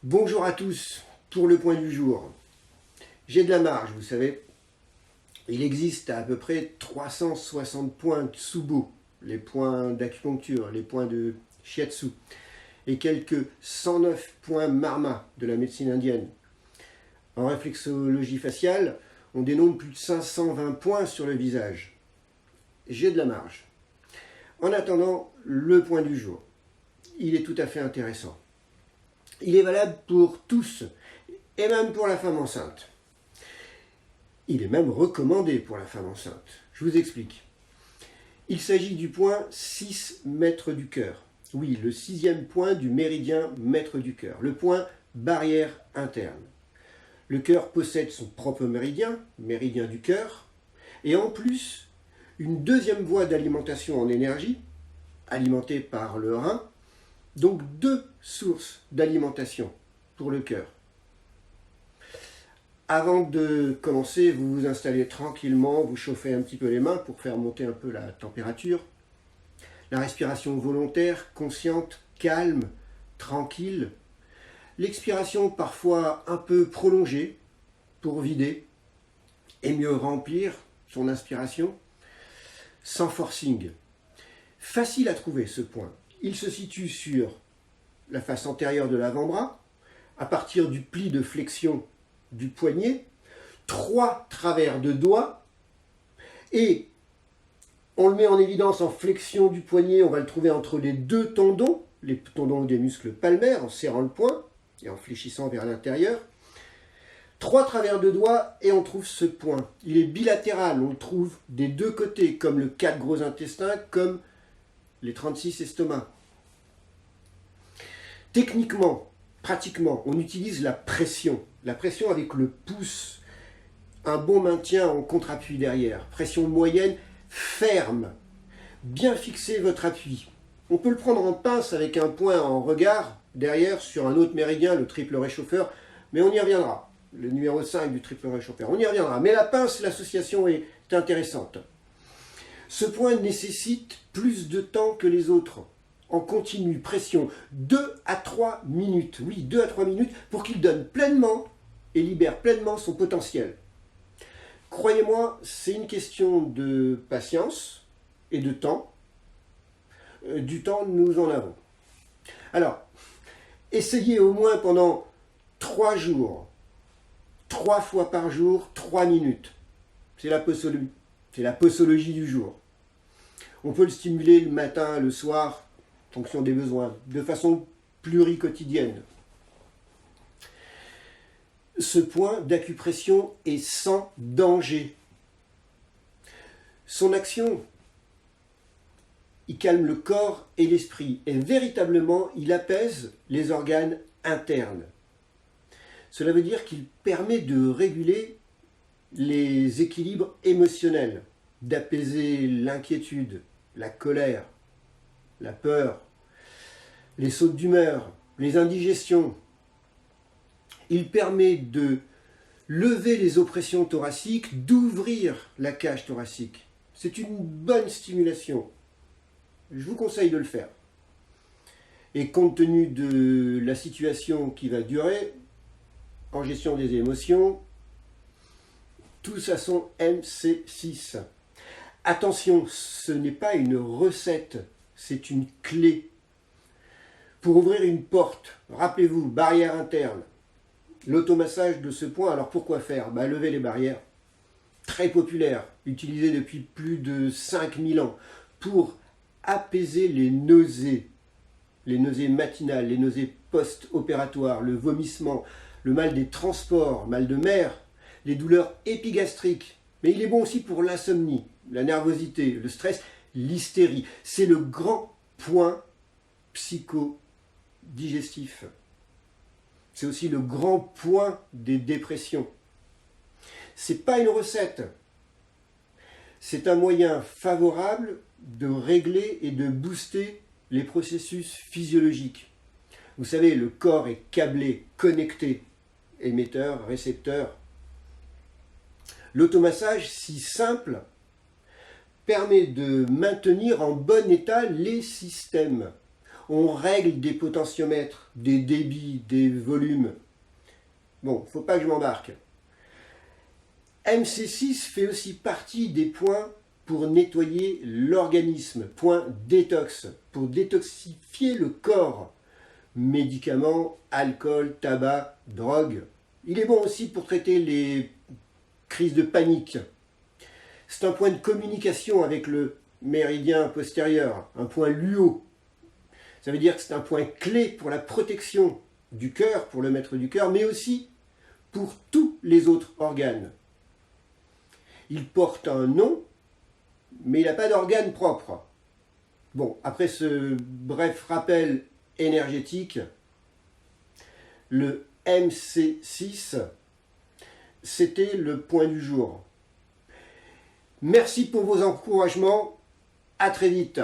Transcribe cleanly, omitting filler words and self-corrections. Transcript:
Bonjour à tous, pour le point du jour. J'ai de la marge, vous savez. Il existe à peu près 360 points de Tsubo, les points d'acupuncture, les points de shiatsu, et quelques 109 points Marma de la médecine indienne. En réflexologie faciale, on dénombre plus de 520 points sur le visage. J'ai de la marge. En attendant, le point du jour. Il est tout à fait intéressant. Il est valable pour tous, et même pour la femme enceinte. Il est même recommandé pour la femme enceinte. Je vous explique. Il s'agit du point 6 mètres du cœur. Oui, le 6e point du méridien mètre du cœur. Le point barrière interne. Le cœur possède son propre méridien, méridien du cœur, et en plus, une deuxième voie d'alimentation en énergie, alimentée par le rein, donc deux sources d'alimentation pour le cœur. Avant de commencer, vous vous installez tranquillement, vous chauffez un petit peu les mains pour faire monter un peu la température. La respiration volontaire, consciente, calme, tranquille. L'expiration parfois un peu prolongée pour vider et mieux remplir son inspiration, sans forcing. Facile à trouver ce point. Il se situe sur la face antérieure de l'avant-bras, à partir du pli de flexion du poignet, 3 travers de doigts, et on le met en évidence en flexion du poignet, on va le trouver entre les deux tendons, les tendons des muscles palmaires, en serrant le poing et en fléchissant vers l'intérieur. 3 travers de doigts et on trouve ce point. Il est bilatéral, on le trouve des deux côtés, comme le 4 gros intestins, comme les 36 estomacs. Techniquement, pratiquement, on utilise la pression. La pression avec le pouce, un bon maintien en contre-appui derrière. Pression moyenne, ferme. Bien fixer votre appui. On peut le prendre en pince avec un point en regard, derrière, sur un autre méridien, le triple réchauffeur, mais on y reviendra. Le numéro 5 du triple réchauffeur, on y reviendra. Mais la pince, l'association est intéressante. Ce point nécessite plus de temps que les autres. En continu, pression, 2 à 3 minutes. Oui, 2 à 3 minutes pour qu'il donne pleinement et libère pleinement son potentiel. Croyez-moi, c'est une question de patience et de temps. Du temps, nous en avons. Alors, essayez au moins pendant 3 jours, 3 fois par jour, 3 minutes. C'est la posologie du jour. On peut le stimuler le matin, le soir, en fonction des besoins, de façon pluriquotidienne. Ce point d'acupression est sans danger. Son action, il calme le corps et l'esprit, et véritablement, il apaise les organes internes. Cela veut dire qu'il permet de réguler les équilibres émotionnels, d'apaiser l'inquiétude, la colère, la peur, les sautes d'humeur, les indigestions. Il permet de lever les oppressions thoraciques, d'ouvrir la cage thoracique. C'est une bonne stimulation. Je vous conseille de le faire. Et compte tenu de la situation qui va durer, en gestion des émotions, tous à son MC6. Attention, ce n'est pas une recette, c'est une clé. Pour ouvrir une porte, rappelez-vous, barrière interne, l'automassage de ce point, alors pourquoi faire ? Lever les barrières. Très populaire, utilisé depuis plus de 5000 ans, pour apaiser les nausées matinales, les nausées post-opératoires, le vomissement, le mal des transports, mal de mer, les douleurs épigastriques. Mais il est bon aussi pour l'insomnie, la nervosité, le stress, l'hystérie. C'est le grand point psychodigestif. C'est aussi le grand point des dépressions. Ce n'est pas une recette. C'est un moyen favorable de régler et de booster les processus physiologiques. Vous savez, le corps est câblé, connecté, émetteur, récepteur. L'automassage, si simple, permet de maintenir en bon état les systèmes. On règle des potentiomètres, des débits, des volumes. Bon, faut pas que je m'embarque. MC6 fait aussi partie des points pour nettoyer l'organisme, point détox, pour détoxifier le corps. Médicaments, alcool, tabac, drogue. Il est bon aussi pour traiter les crises de panique. C'est un point de communication avec le méridien postérieur, un point luo. Ça veut dire que c'est un point clé pour la protection du cœur, pour le maître du cœur, mais aussi pour tous les autres organes. Il porte un nom, mais il n'a pas d'organe propre. Bon, après ce bref rappel énergétique, le MC6, c'était le point du jour. Merci pour vos encouragements. À très vite.